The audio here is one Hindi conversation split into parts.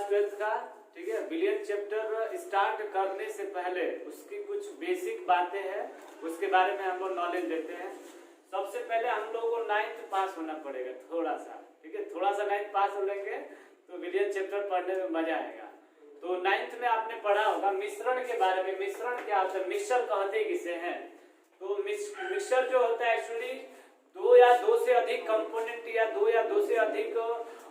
12th का, ठीक है। विलियन चैप्टर स्टार्ट करने से पहले उसकी कुछ बेसिक बातें हैं, उसके बारे में हम लोग नॉलेज लेते हैं। सबसे पहले हम लोगों को 9th पास होना पड़ेगा थोड़ा सा, ठीक है। थोड़ा सा 9th पास हो लेंगे तो विलियन चैप्टर पढ़ने में मजा आएगा। तो 9th में आपने पढ़ा होगा मिश्रण के बारे में। मिश्रण क्या होता है, मिक्सचर कहते किसे हैं। तो मिक्सचर जो होता है एक्चुअली दो या दो से अधिक कंपोनेंट या दो से अधिक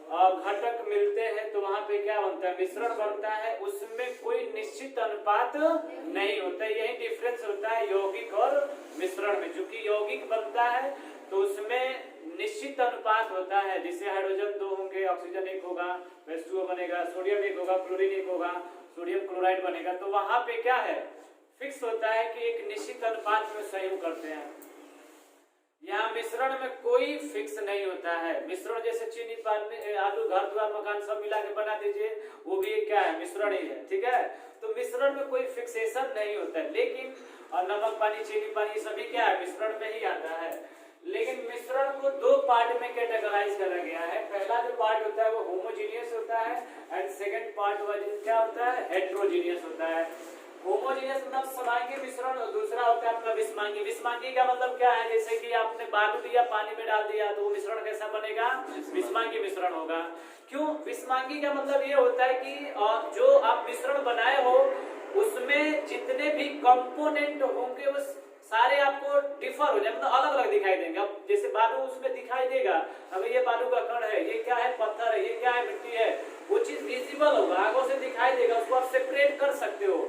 घटक मिलते हैं तो वहां पे क्या बनता है, मिश्रण बनता है। उसमें कोई निश्चित अनुपात नहीं होता है, यही डिफरेंस होता है यौगिक और मिश्रण में। चूंकि यौगिक बनता है तो उसमें निश्चित अनुपात होता है, जिससे हाइड्रोजन 2 होंगे, ऑक्सीजन 1 होगा, H2O बनेगा, सोडियम 1 होगा, क्लोरीन 1 होगा, सोडियम क्लोराइड बनेगा। तो वहां पे क्या है, फिक्स होता है कि एक निश्चित अनुपात में संयोग करते हैं। यहाँ मिश्रण में कोई फिक्स नहीं होता है। मिश्रण जैसे चीनी, पानी, आलू, घर द्वार, मकान सब मिला के बना दीजिए, वो भी क्या है, मिश्रण ही है, ठीक है। तो मिश्रण में कोई फिक्सेशन नहीं होता है। लेकिन नमक पानी, चीनी पानी सभी क्या है, मिश्रण में ही आता है। लेकिन मिश्रण को दो पार्ट में कैटेगराइज करा गया है। पहला जो पार्ट होता है वो होमोजीनियस होता है एंड सेकंड पार्ट क्या होता है, हेट्रोजीनियस होता है। होमोजीनियस मतलब समांगी मिश्रण और दूसरा होता है आपका विषमांगी। विषमांगी का मतलब क्या है, जैसे कि आपने बालू लिया, पानी में डाल दिया तो वो मिश्रण कैसा बनेगा, विषमांगी मिश्रण होगा। क्यों, विषमांगी का मतलब ये होता है कि जो आप मिश्रण बनाए हो उसमें जितने भी कंपोनेंट होंगे वो सारे आपको डिफर हो जाए, मतलब अलग अलग दिखाई देंगे। अब जैसे बालू उसमें दिखाई देगा, अगर ये बालू का कण है, ये क्या है, पत्थर है, ये क्या है, मिट्टी है, वो चीज विजिबल होगा, आंखों से दिखाई देगा, उसको आप सेपरेट कर सकते हो।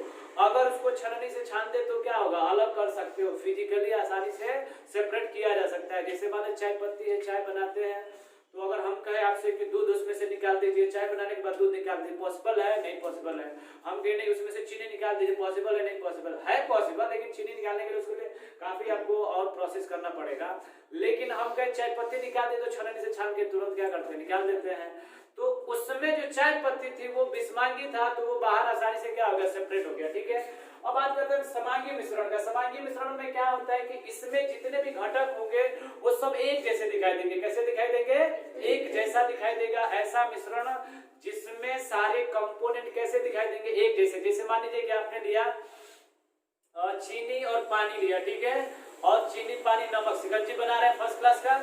अगर उसको छलनी से छान दे तो क्या होगा, अलग कर सकते हो, फिजिकली आसानी से सेपरेट किया जा सकता है। जैसे मान चाय पत्ती है, चाय बनाते हैं, तो अगर हम कहें आपसे कि दूध उसमें से निकाल दीजिए, चाय बनाने के बाद दूध निकाल दीजिए, पॉसिबल है, नहीं पॉसिबल है। हम कहें नहीं उसमें से चीनी निकाल दीजिए, पॉसिबल है, नहीं पॉसिबल है, पॉसिबल, लेकिन चीनी निकालने के लिए उसके लिए काफी आपको और प्रोसेस करना पड़ेगा। लेकिन हम कहें चाय पत्ती निकाल दे तो छलनी से छान के तुरंत क्या करते हैं, निकाल देते हैं। तो उस समय जो चाय पत्ती थी वो विषमांगी था, तो वो बाहर आसानी से क्या हो गया, सेपरेट हो गया, ठीक है। अब बात करते हैं समांगी मिश्रण का। समांगी मिश्रण में क्या होता है कि इसमें जितने भी घटक होंगे वो सब एक जैसे दिखाई देंगे। कैसे दिखाई देंगे, एक जैसा दिखाई देगा। ऐसा मिश्रण जिसमें सारे कंपोनेंट कैसे दिखाई देंगे, एक जैसे। जैसे मान लीजिए कि आपने लिया चीनी और पानी लिया, ठीक है, और चीनी पानी नमक शिकंजी बना रहे हैं फर्स्ट क्लास का।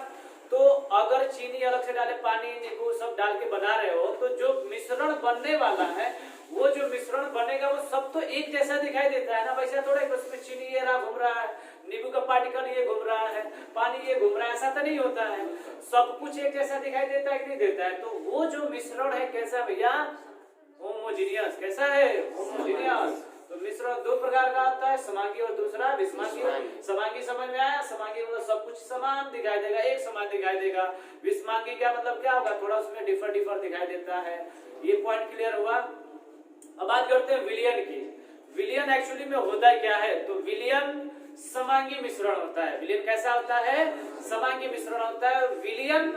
तो अगर चीनी अलग से डाले, पानी, नींबू सब डाल के बना रहे हो, तो जो मिश्रण बनने वाला है, वो जो मिश्रण बनेगा वो सब तो एक जैसा दिखाई देता है ना। वैसे थोड़ा उसमें चीनी ये रहा घूम रहा है, नींबू का पार्टिकल ये घूम रहा है, पानी ये घूम रहा है, ऐसा तो नहीं होता है। सब कुछ एक जैसा दिखाई देता है कि नहीं देता है। तो वो जो मिश्रण है कैसा भैया, होमोजीनियस। कैसा है, होमोजीनियस। तो मिश्रण दो प्रकार का होता है, समांगी और दूसरा विषमांगी। समांगी समझ में आया, समांगी मतलब सब कुछ समान दिखाई देगा, एक समान दिखाई देगा। विषमांगी का मतलब क्या होगा, थोड़ा उसमें डिफर दिखाई देता है। ये पॉइंट क्लियर हुआ। अब बात करते हैं विलियन की। विलियन एक्चुअली में होता क्या है, तो विलियन समांगी मिश्रण होता है। विलियन कैसा होता है, समांगी मिश्रण होता है। विलियन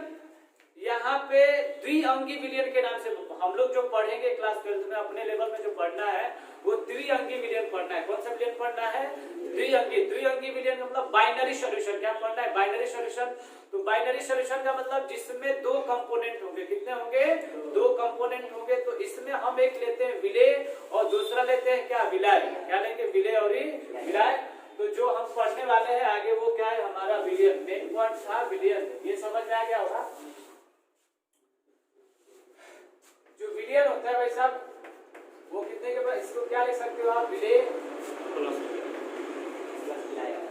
यहाँ पे द्विअंगी विलियन के नाम से हम लोग जो पढ़ेंगे क्लास 12th में, अपने लेवल में जो पढ़ना है वो द्विअंगी विलियन पढ़ना है। कौन सा विलियन पढ़ना है, द्विअंगी। द्विअंगी विलियन मतलब बाइनरी सॉल्यूशन। क्या पढ़ना है, बाइनरी सॉल्यूशन। तो बाइनरी सॉल्यूशन का मतलब जिसमें दो कंपोनेंट होंगे। कितने होंगे, दो कंपोनेंट होंगे। तो इसमें हम एक लेते हैं विलेय और दूसरा लेते हैं क्या, विलाय। क्या लेंगे, विलेय और विलाय। तो जो हम पढ़ने वाले हैं आगे वो क्या है, हमारा विलियन। मेन पॉइंट था विलियन। ये समझ में आ गया होगा। जो विलियन होता है भाई साहब, वो कितने के बाद, इसको क्या लिख सकते हो आप, विलेय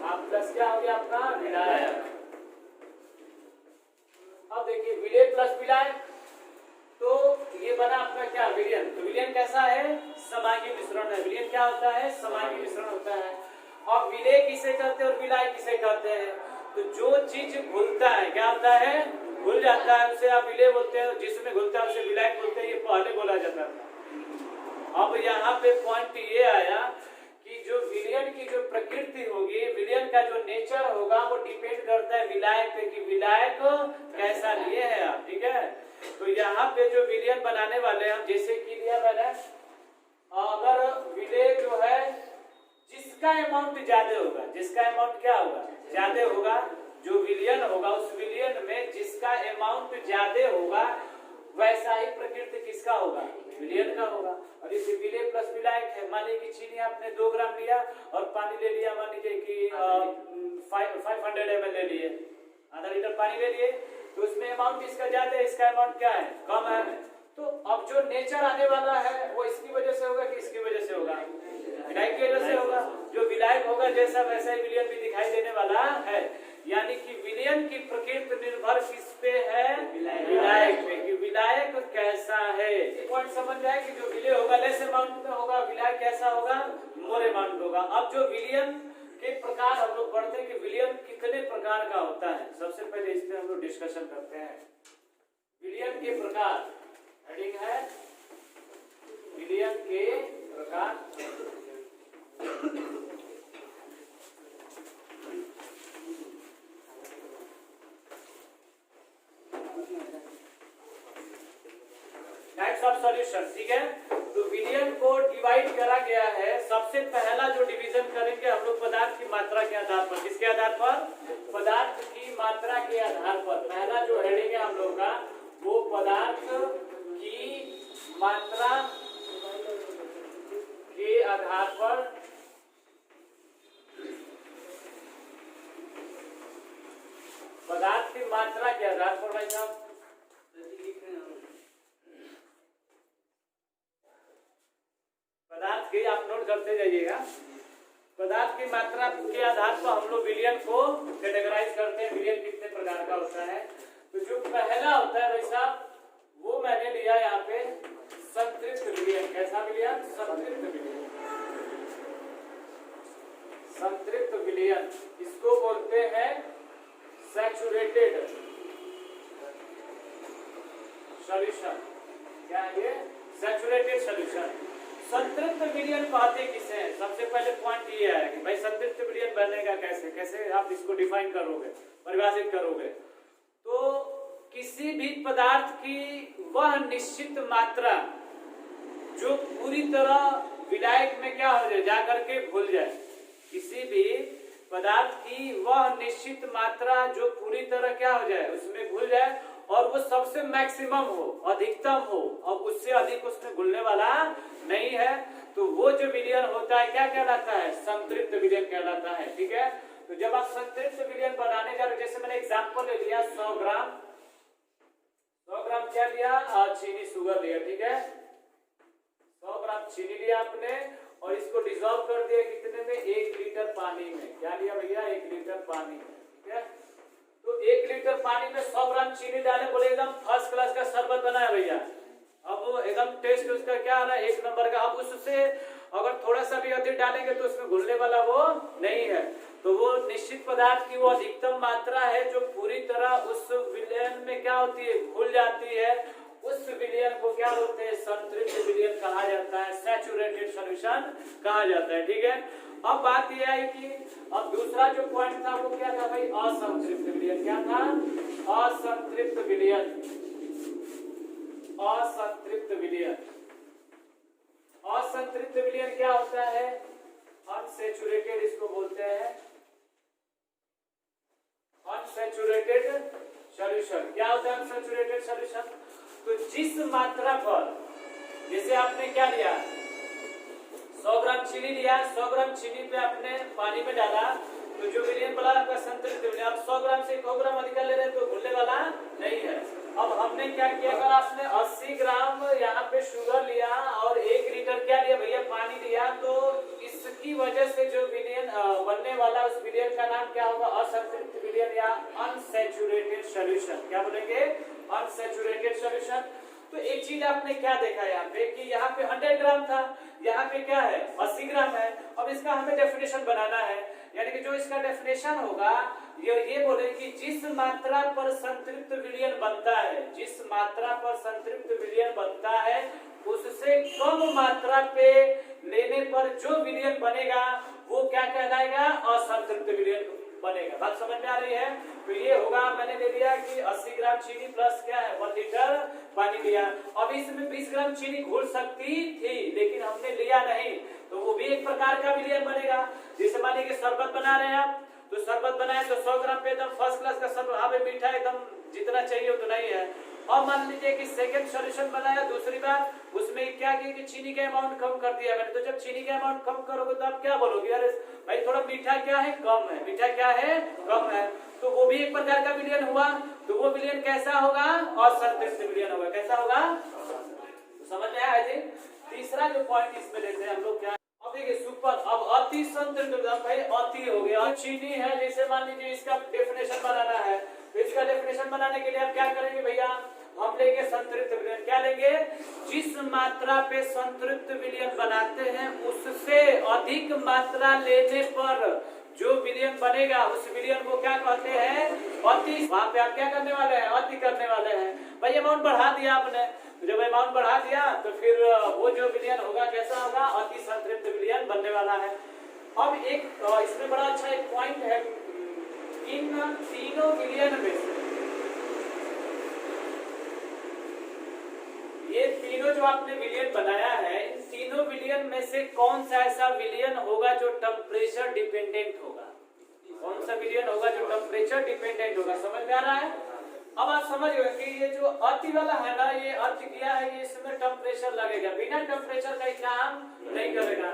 आप प्लस क्या हो गया आपका, विलाय। अब देखिए विलेय प्लस विलाय, तो ये बना आपका क्या, विलियन। तो विलियन कैसा है, समांगी मिश्रण है। विलियन क्या होता है, समांगी मिश्रण होता है। अब विलेय किसे कहते हैं और विलाय किसे कहते हैं, तो जो चीज घुलता है, क्या होता है, घुल जाता है, उसे आप विलेय बोलते हैं। जिसमें घुलता है उसे विलाय बोलते हैं। ये पहले बोला जाता था। अब यहाँ पे पॉइंट ये आया कि जो विलियन की जो प्रकृति होगी, विलियन का जो नेचर होगा, वो डिपेंड करता है विलायक पे कि विलायक कैसा लिए है आप, ठीक है। तो यहाँ पे जो विलियन बनाने वाले हैं, जैसे कि लिया मैंने, अगर विलेय जो है जिसका अमाउंट ज्यादा होगा, जिसका अमाउंट क्या होगा, ज्यादा होगा, जो विलियन होगा उस विलियन में जिसका अमाउंट ज्यादा होगा वैसा ही प्रकृति किसका होगा, विलयन का होगा। और इसे विलय प्लस विलायक है। मान लीजिए कि चीनी आपने 2 ग्राम लिया और पानी ले लिया, मान लीजिए कि 500 ml ले लिए, आधा लीटर पानी ले लिए, तो उसमें अमाउंट इसका ज्यादा है, इसका अमाउंट क्या है, कम है। तो अब जो नेचर आने वाला है वो इसकी वजह से होगा कि इसकी वजह से होगा, विलायक की वजह से होगा। जो विलायक होगा जैसा वैसा ही विलयन भी दिखाई देने वाला है। यानी कि विलयन की प्रकृति निर्भर किस पे है, विलायक पे, कि विलायक कैसा है। पॉइंट समझ जाए कि जो विलय होगा लेस अमाउंट में होगा, विलायक कैसा होगा, मोर अमाउंट होगा। अब जो विलयन के प्रकार हम लोग पढ़ते हैं कि विलयन कितने प्रकार का होता है। सबसे पहले इस पे हम लोग डिस्कशन करते हैं। विलयन के प्रकार, हेडिंग है विलयन के प्रकार। टाइप्स ऑफ सॉल्यूशन, ठीक है। तो विलयन को डिवाइड करा गया है। सबसे पहला जो डिवीजन करेंगे हम लोग पदार्थ की मात्रा के आधार पर। किसके आधार पर, पदार्थ की मात्रा के आधार पर। पहला जो हेडिंग है हम लोग का वो पदार्थ की मात्रा के आधार पर, पदार्थ की मात्रा के आधार पर। भाई साहब पदार्थ की आप नोट करते जाइएगा। पदार्थ की मात्रा के आधार पर हम लोग विलयन को कैटेगराइज करते हैं। विलयन कितने प्रकार का होता है। तो जो पहला होता है भाई साहब वो मैंने लिया यहाँ पे संतृप्त विलयन। कैसा विलयन, संतृप्त विलयन। संतृप्त विलयन इसको बोलते हैं सैचुरेटेड सॉल्यूशन। क्या है ये, सैचुरेटेड सॉल्यूशन। संतृप्त विलयन कहते किसे हैं। सबसे पहले पॉइंट ये है कि भाई संतृप्त विलयन बनेगा कैसे, कैसे आप इसको डिफाइन करोगे, परिभाषित करोगे। तो किसी भी पदार्थ की वह निश्चित मात्रा जो पूरी तरह विलायक में क्या हो जाए, जाकर के घुल जाए। किसी भी पदार्थ की वह निश्चित मात्रा जो पूरी तरह क्या हो जाए, उसमें घुल जाए और वो सबसे मैक्सिमम हो, अधिकतम हो, और उससे अधिक उसमें घुलने वाला नहीं है। तो वो जो विलयन होता है क्या कहलाता है, संतृप्त विलयन कहलाता है। ठीक है। तो जब आप संतृप्त विलयन बनाने जा रहे हो, जैसे मैंने एग्जांपल ले लिया 100 ग्राम क्या लिया, चीनी शुगर लिया। ठीक है, 100 ग्राम चीनी लिया आपने और इसको डिसॉल्व कर दिया कितने में, 1 लीटर पानी में। क्या लिया भैया, 1 लीटर पानी में। ठीक है। तो 1 लीटर पानी में 100 ग्राम चीनी डाले, बोले एकदम फर्स्ट क्लास का शरबत बना है भैया। अब एकदम टेस्ट उसका क्या आ रहा है, 1 नंबर का। अब उससे अगर थोड़ा सा भी अधिक डालेंगे तो उसमें घुलने वाला वो नहीं है। तो वो निश्चित पदार्थ की वो अधिकतम मात्रा है जो पूरी तरह उस विलयन में क्या होती है, घुल जाती है। उस विलयन को क्या बोलते हैं, संतृप्त विलयन कहा जाता है, सैचुरेटेड सॉल्यूशन कहा जाता है। ठीक है। अब बात यह है कि अब दूसरा जो पॉइंट था वो क्या था भाई, असंतृप्त विलयन। क्या था, असंतृप्त विलयन। असंतृप्त विलयन, असंतृप्त विलयन क्या होता है, अनसैचुरेटेड इसको बोलते हैं, अनसैचुरेटेड सॉल्यूशन। क्या होता है अनसैचुरेटेड सॉल्यूशन, तो जिस मात्रा पर, जैसे आपने क्या लिया, 100 ग्राम चीनी लिया, 100 ग्राम चीनी पे आपने पानी में डाला, तो जो विलयन बना आपका संतृप्त विलयन। आप 100 ग्राम से 1 ग्राम अधिक ले रहे हैं तो घुलने वाला नहीं है। अब हमने क्या किया, अगर आपने 80 ग्राम यहाँ पे शुगर लिया और 1 लीटर क्या लिया भैया, पानी लिया, तो इसकी वजह से जो विलयन बनने वाला उस विलयन का नाम क्या होगा, असंतृप्त विलयन या अनसैचुरेटेड सॉल्यूशन। क्या बोलेंगे, अनसैचुरेटेड सॉल्यूशन। तो एक चीज आपने क्या देखा यहाँ पे कि यहाँ पे 100 ग्राम था, यहाँ पे क्या है 80 ग्राम है। अब इसका हमें डेफिनेशन बनाना है, यानी कि जो इसका डेफिनेशन होगा ये बोले कि जिस मात्रा पर संतृप्त विलयन बनता है, जिस मात्रा पर संतृप्त विलयन बनता है उससे कम मात्रा पे लेने पर जो विलयन बनेगा वो क्या कहलाएगा, असंतृप्त विलयन बनेगा। बात समझ में आ रही है। तो ये होगा, मैंने ले लिया कि 80 ग्राम चीनी प्लस क्या है 1 लीटर पानी लिया। अब इसमें 20 ग्राम चीनी घुल सकती थी लेकिन हमने लिया नहीं, तो वो भी एक प्रकार का विलयन बनेगा। जैसे मान लीजिए शरबत बना रहे हैं आप, तो शरबत बनाए तो 100 ग्राम पे एकदम फर्स्ट क्लास का शरबत, हाँ मीठा एकदम जितना चाहिए उतना ही है। और मान लीजिए कि सेकंड सॉल्यूशन बनाया दूसरी बार, उसमें लगे कि चीनी का अमाउंट कम कर दिया मैंने, तो जब चीनी का अमाउंट कम करोगे तो आप क्या बोलोगे, अरे भाई थोड़ा मीठा क्या है, कम है, मीठा क्या है, कम है, तो वो भी एक प्रकार का विलयन हुआ। तो वो विलयन कैसा होगा, असंतृप्त विलयन होगा। कैसा होगा, समझ में आया जी। तीसरा जो पॉइंट इसमें लेते हैं हम लोग क्या, अब देखिए सुपर, अब अति संतृप्त भाई अति हो गया, चीनी है, जैसे मान लीजिए इसका डेफिनेशन बनाना है, तो इसका डेफिनेशन बनाने के लिए आप क्या करेंगे भैया, हम लेंगे संतृप्त विलयन। क्या लेंगे, जिस मात्रा पे संतृप्त विलयन बनाते हैं उससे अधिक मात्रा लेने पर जो विलयन बनेगा उस विलयन को क्या कहते हैं, अति। वहां पे आप क्या करने वाले हैं, अति करने वाले हैं। भाई अमाउंट बढ़ा दिया आपने, तो जब अमाउंट बढ़ा दिया तो फिर वो जो विलयन होगा कैसा होगा, अति संतृप्त विलयन बनने वाला है। अब एक इसमें बड़ा अच्छा एक पॉइंट है, इन तीनों विलयन में से ये तीनों जो आपने विलयन बनाया है, इन तीनों विलयन में से कौन सा ऐसा विलयन होगा जो टेम्परेचर डिपेंडेंट होगा, कौन सा विलयन होगा जो टेम्परेचर डिपेंडेंट होगा। समझ में आ रहा है। अब आप समझ गए कि ये जो अति वाला है ना, ये अति किया है, ये इसमें टेम्परेचर लगेगा, बिना टेम्परेचर का काम नहीं करेगा।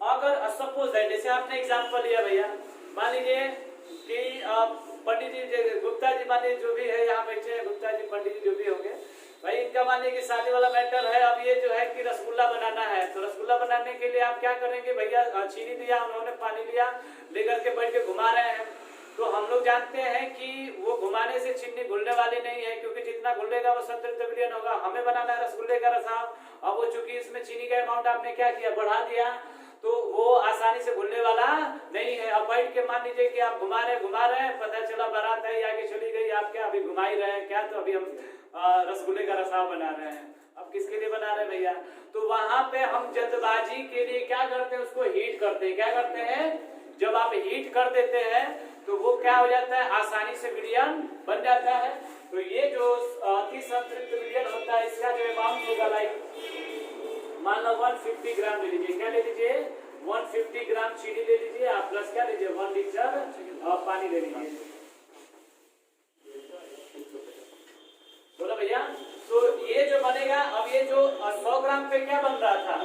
अगर सपोज है, जैसे आपने एग्जांपल लिया भैया, मान लीजिए कि पंडित जी गुप्ता जी, मान लीजिए जो भी है यहाँ बैठे हैं, गुप्ता जी पंडित जी जो भी होंगे भाई, इनका मान लीजिए कि शादी वाला मैटर है। अब ये जो है कि रसगुल्ला बनाना है, तो रसगुल्ला बनाने के लिए आप क्या करेंगे भैया, चीनी दिया उन्होंने, पानी लिया, लेकर के बैठ के घुमा रहे हैं। तो हम लोग जानते हैं कि वो घुमाने से चीनी घुलने वाली नहीं है, क्योंकि जितना घुलेगा वो संतृप्त विलयन होगा। हमें बनाना है रसगुल्ले का रसाव, अब वो चूंकि इसमें चीनी का अमाउंट आपने क्या किया, बढ़ा दिया, तो वो आसानी से घुलने वाला नहीं है। अब बैठ के मान लीजिए कि आप घुमा रहे हैं, पता चला बारात है आगे चली गई, आप क्या अभी घुमा ही रहे हैं क्या, तो अभी हम रसगुल्ले का रसाव बना रहे हैं। अब किसके लिए बना रहे हैं भैया, तो वहां पे हम जल्दबाजी के लिए क्या करते हैं, उसको हीट करते हैं। क्या करते हैं, जब आप हीट कर देते हैं तो वो क्या हो जाता है, आसानी से विलयन बन जाता है। तो ये जो अति संतृप्त विलयन होता है, इसका जो अमाउंट होगा, लाइक मान लो 150 ग्राम ले लीजिए, क्या ले लीजिए, 150 ग्राम चीनी ले लीजिए आप, प्लस क्या लीजिए 1 लीटर पानी ले लीजिए। बोलो भैया, तो ये जो बनेगा, अब ये जो 100 ग्राम पे क्या बन रहा था,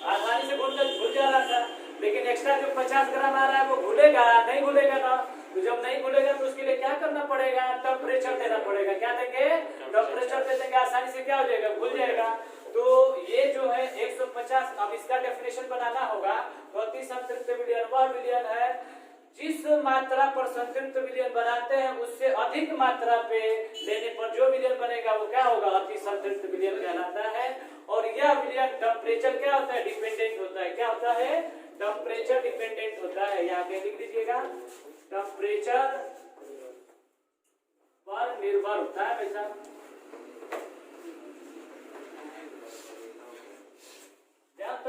आसानी से घुल जा रहा था, लेकिन एक्स्ट्रा जो 50 ग्राम आ रहा है वो घुलेगा नहीं, घुलेगा ना, तो जब नहीं घुलेगा तो उसके लिए क्या करना पड़ेगा, टेम्परेचर देना पड़ेगा। क्या देंगे, टेम्परेचर दे देंगे, आसानी से क्या हो जाएगा, घुल जाएगा। तो ये जो है 150, अब इसका डेफिनेशन बनाना होगा, तो अति संतृप्त विलयन वह विलयन है जिस मात्रा पर संतृप्त विलयन बनाते हैं उससे अधिक मात्रा पे लेने पर जो विलयन बनेगा वो क्या होगा, अति संतृप्त विलयन कहलाता है। और यह विलयन टेम्परेचर क्या होता है, डिपेंडेंट होता है। क्या होता है, टेम्परेचर डिपेंडेंट होता है। यहाँ पे लिख लीजिएगा, टेम्परेचर पर निर्भर होता है वैसा।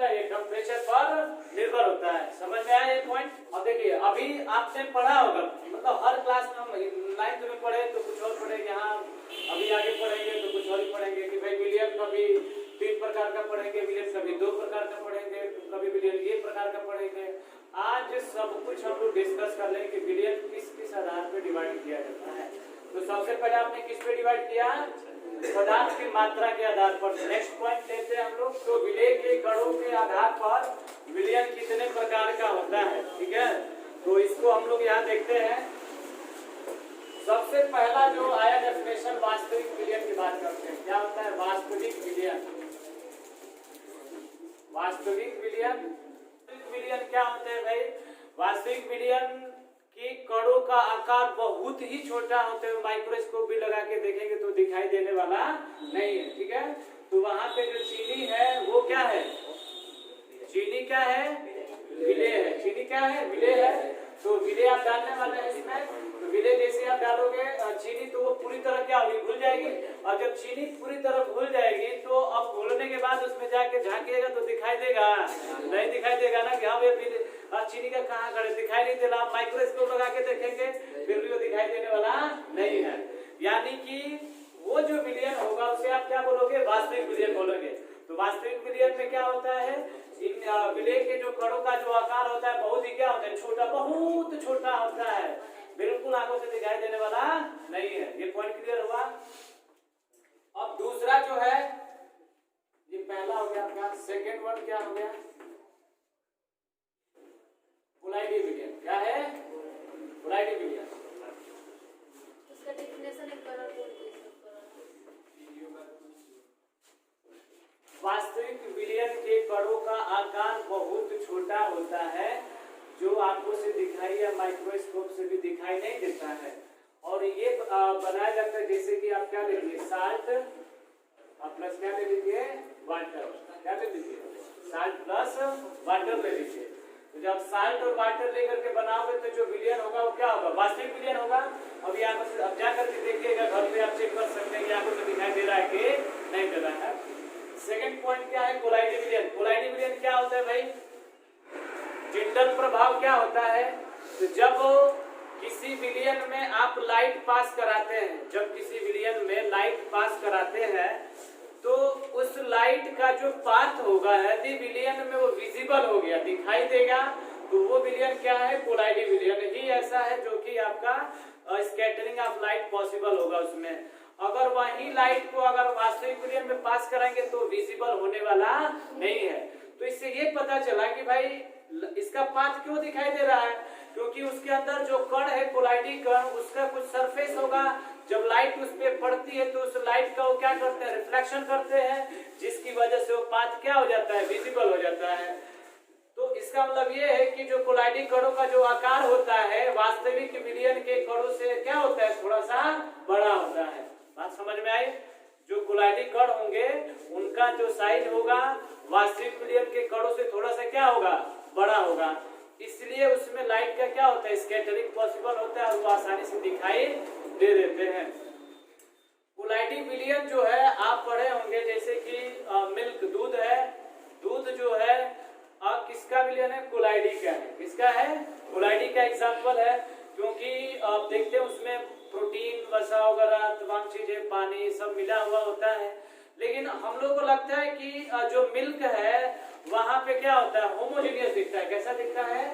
ये टेम्परेचर पर निर्भर होता है। समझ में आया ये पॉइंट। अब देखिए, अभी आपने पढ़ा होगा, मतलब हर क्लास में हम 9th में पढ़े तो कुछ और पढ़ेंगे, हाँ अभी आगे पढ़ेंगे तो कुछ और ही पढ़ेंगे कि भाई विलयन कभी 3 प्रकार का पढ़ेंगे, विलयन कभी 2 प्रकार का पढ़ेंगे, कभी विलयन 1 प्रकार का पढ़ेंगे। आज सब कुछ हम लोग डिस्कस कर लेंगे कि विलयन किस किस आधार पर डिवाइड किया जाता है। तो सबसे पहले आपने किस पे डिवाइड किया, पदार्थ की मात्रा के आधार पर। नेक्स्ट पॉइंट लेते हैं हम लोग, तो विलय के कणों के आधार पर विलयन कितने प्रकार का होता है, ठीक है। तो इसको हम लोग यहाँ देखते हैं। सबसे पहला जो आया डेफिनेशन, वास्तविक विलयन की बात करते हैं। क्या होता है वास्तविक विलयन, वास्तविक विलयन, विलयन क्या होते हैं भाई, वास्तविक विलयन कि कणों का आकार बहुत ही छोटा होते हैं, माइक्रोस्कोप भी लगा के देखेंगे तो दिखाई देने वाला नहीं है, ठीक है। तो वहां पे जो चीनी है वो क्या है, चीनी क्या है, विलय है। चीनी क्या है, विलय है। तो विलय आप डालने वाले हैं इसमें, तो विलय जैसे आप डालोगे चीनी तो वो पूरी तरह क्या होगी, घुल जाएगी। और जब चीनी पूरी तरह घुल जाएगी तो अब घुलने के बाद उसमें जाके झांकिएगा तो दिखाई देगा, नहीं दिखाई देगा ना कि हाँ ये चीनी का कहाँ खड़े, दिखाई नहीं देगा। आप माइक्रोस्कोप लगा के देखेंगे फिर भी वो दिखाई देने वाला नहीं है। यानी कि वो जो विलयन होगा उसे आप क्या बोलोगे, वास्तविक विलयन बोलोगे। तो वास्तविक विलयन में क्या होता है, इन विलय के जो कणों का जो आकार होता है बहुत ही क्या होता है, छोटा, बहुत छोटा होता है, बिल्कुल आंखों से दिखाई देने वाला नहीं है। ये पॉइंट क्लियर हुआ। अब दूसरा जो है ये पहला हो गया आपका। सेकेंड वर्ड क्या हो गया? कोलाइडी विलियन। क्या है? कोलाइडी विलियन। उसका डेफिनेशन एक बार बोल दीजिए। वास्तविक विलियन के कणों का आकार बहुत छोटा होता है, जो आंखों से दिखाई या माइक्रोस्कोप से भी दिखाई नहीं देता है, और ये बनाया जाता है जैसे कि आप क्या ले लीजिए, साल्ट प्लस क्या ले लीजिए, वाटर। क्या ले लीजिए? साल्ट प्लस वाटर ले लीजिए। तो जब साल्ट और वाटर लेकर के बनाओगे तो जो विलियन होगा वो क्या होगा? वास्तविक विलियन होगा। अभी आप अब जा करके देखिएगा, घर पे आप चेक कर सकते हैं कि आंखों से दिखाई दे रहा है कि नहीं दे रहा है। सेकंड पॉइंट क्या है? कोलाइडी विलियन। कोलाइडी विलियन क्या होता है भाई? टिंडल प्रभाव क्या होता है? तो जब किसी विलियन में आप लाइट पास कराते हैं, जब किसी विलियन में लाइट पास कराते हैं तो उस लाइट का जो पाथ होगा, यदि विलियन में वो विजिबल हो गया, दिखाई देगा, तो वो विलियन क्या है? कोलाइडी विलियन ही ऐसा है जो कि आपका स्कैटरिंग ऑफ लाइट पॉसिबल होगा उसमें। अगर वही लाइट को अगर वास्तविक विलियन में पास कराएंगे तो विजिबल होने वाला नहीं है। तो इससे ये पता चला कि भाई इसका पाथ क्यों दिखाई दे रहा है, क्योंकि उसके अंदर जो कण है, कोलाइडी कण, उसका कुछ सरफेस होगा। जब लाइट उस पे पड़ती है तो उस लाइट का वो क्या करते हैं? रिफ्लेक्शन करते हैं, जिसकी वजह से वो पाथ क्या हो जाता है? विजिबल हो जाता है। तो इसका मतलब ये है कि जो कोलाइडी कणों का जो आकार होता है वास्तविक विलियन के कणों से क्या होता है? थोड़ा सा बड़ा होता है। बात समझ में आई? जो कोलाइडी कण होंगे उनका जो साइज होगा वास्तविक विलियन के कणों से थोड़ा सा क्या होगा? बड़ा होगा। इसलिए उसमें लाइट का क्या होता है? स्कैटरिंग पॉसिबल होता है और वो आसानी से दिखाई दे देते हैं। कोलाइडी विलियन जो है आप पढ़े होंगे, जैसे कि मिल्क, दूध है, दूध जो है किसका विलियन है? कोलाइडी का है। किसका है? कोलाइडी का एग्जाम्पल है, क्योंकि आप देखते हैं उसमें प्रोटीन, वसा वगैरह तमाम चीजें, पानी सब मिला हुआ होता है। लेकिन हम लोग को लगता है कि जो मिल्क है वहां पे क्या होता है? होमोजीनियस दिखता है। कैसा दिखता है?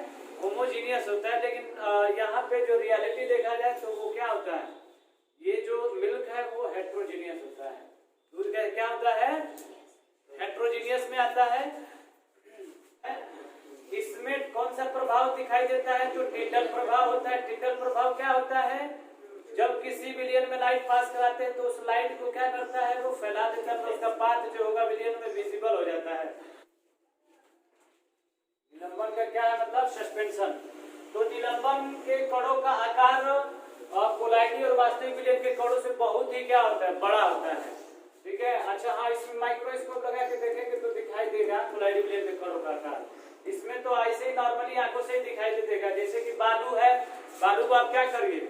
होमोजीनियस होता है। लेकिन यहाँ पे जो रियलिटी देखा जाए तो वो क्या होता है? ये जो मिल्क है वो हेट्रोजीनियस होता है। दूध का क्या होता है? हेट्रोजीनियस में आता है। इसमें कौन सा प्रभाव दिखाई देता है? जो टिंडल प्रभाव होता है। टिंडल प्रभाव क्या होता है? जब किसी विलियन में लाइट पास कराते हैं तो उस लाइट को क्या करता है? वो फैला देता है, तो उसका पाथ जो होगा विलियन में विजिबल हो जाता है। निलंबन का क्या है मतलब? सस्पेंशन। तो निलंबन के कणों का आकार कोलाइडी और वास्तविक विलियन के कणों से बहुत ही क्या होता है? बड़ा होता है। ठीक है। अच्छा हाँ, इसमें माइक्रोस्कोप लगा के देखेंगे तो दिखाई देगा कोलाइडी विलियन के कणों का आकार। इसमें तो ऐसे ही नॉर्मली आंखों से ही दिखाई देगा। जैसे कि बालू है, बालू को आप क्या करिए?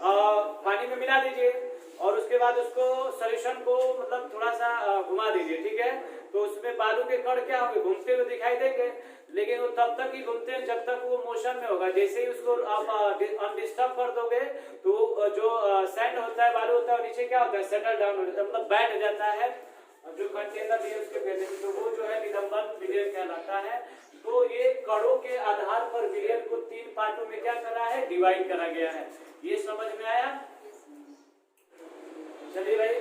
पानी में मिला दीजिए और उसके बाद उसको सॉल्यूशन को मतलब थोड़ा सा घुमा दीजिए। ठीक है। तो उसमें बालू के कण क्या होंगे? घूमते हुए दिखाई देंगे, लेकिन वो तब तक ही घूमते हैं जब तक वो मोशन में होगा। जैसे ही उसको आप अनडिस्टर्ब कर दोगे तो जो सैंड होता है, बालू होता है, नीचे क्या होता है? सेटल डाउन हो जाता है, मतलब बैठ जाता है। जो कंटेनर है उसके भेजने में, तो वो जो है निलंबन विलियन कहलाता है। तो ये कणों के आधार पर विलियन को 3 पार्टों में क्या करा है? डिवाइड करा गया है। ये समझ में आया? चलिए भाई,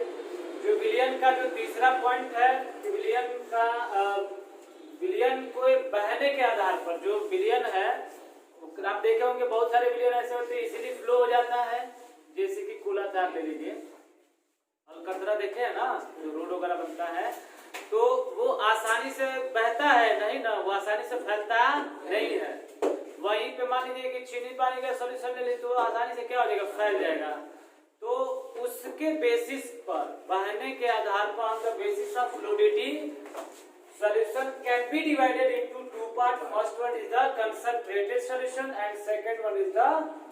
जो विलियन का जो तीसरा पॉइंट है, विलियन को बहने के आधार पर जो विलियन है, आप देखे होंगे बहुत सारे विलियन ऐसे होते हैं इजीली फ्लो हो जाता है। जैसे कि कूला तार ले लीजिए, अलकतरा देखे है ना, जो रोड वगैरह बनता है, तो वो आसानी से बहता है नहीं ना, वो आसानी से फैलता नहीं है। वहीं पे मान लीजिए कि चीनी पानी का सॉल्यूशन ले ली तो आसानी से क्या हो जाएगा? फैल जाएगा। तो उसके बेसिस पर, बहने के आधार पर, on the basis of fluidity, solution can be divided into 2 parts. First one is the concentrated solution and second one is the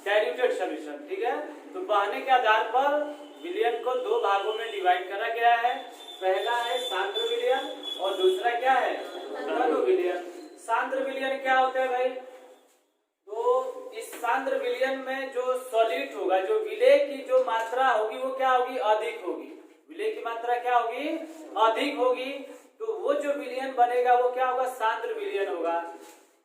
diluted solution. ठीक है। तो बहने के आधार पर विलियन को 2 भागों में डिवाइड करा गया है। पहला है सांद्र विलियन और दूसरा क्या है? घन विलियन। सांद्र विलियन क्या होता है भाई? तो इस सांद्र विलियन में जो सॉलिड होगा, जो विलेय की जो मात्रा होगी वो क्या होगी? अधिक होगी। विलेय की मात्रा क्या होगी? अधिक होगी। तो वो जो विलियन बनेगा वो क्या होगा? सांद्र विलियन होगा।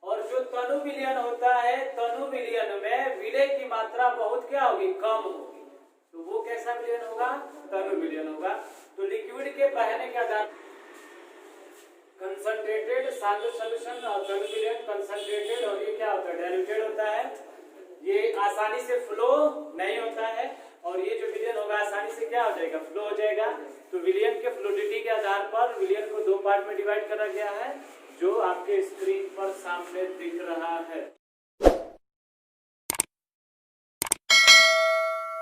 और जो तनु विलियन होता है, तनु विलियन में विलेय की मात्रा बहुत क्या होगी? कम होगी। तो वो कैसा विलियन होगा? तनु विलियन होगा। तो लिक्विड के बहने के आधार कंसंट्रेटेड सॉल्यूट सॉल्यूशन और कन्विलिएंट कंसंट्रेटेड, और ये क्या होता है, डाइल्यूटेड होता है। ये आसानी से फ्लो नहीं होता है, और ये जो विलयन होगा आसानी से क्या हो जाएगा, फ्लो हो जाएगा। तो विलयन के फ्लूइडिटी के आधार पर विलयन को 2 पार्ट में डिवाइड करा गया है, जो आपके स्क्रीन पर सामने दिख रहा है।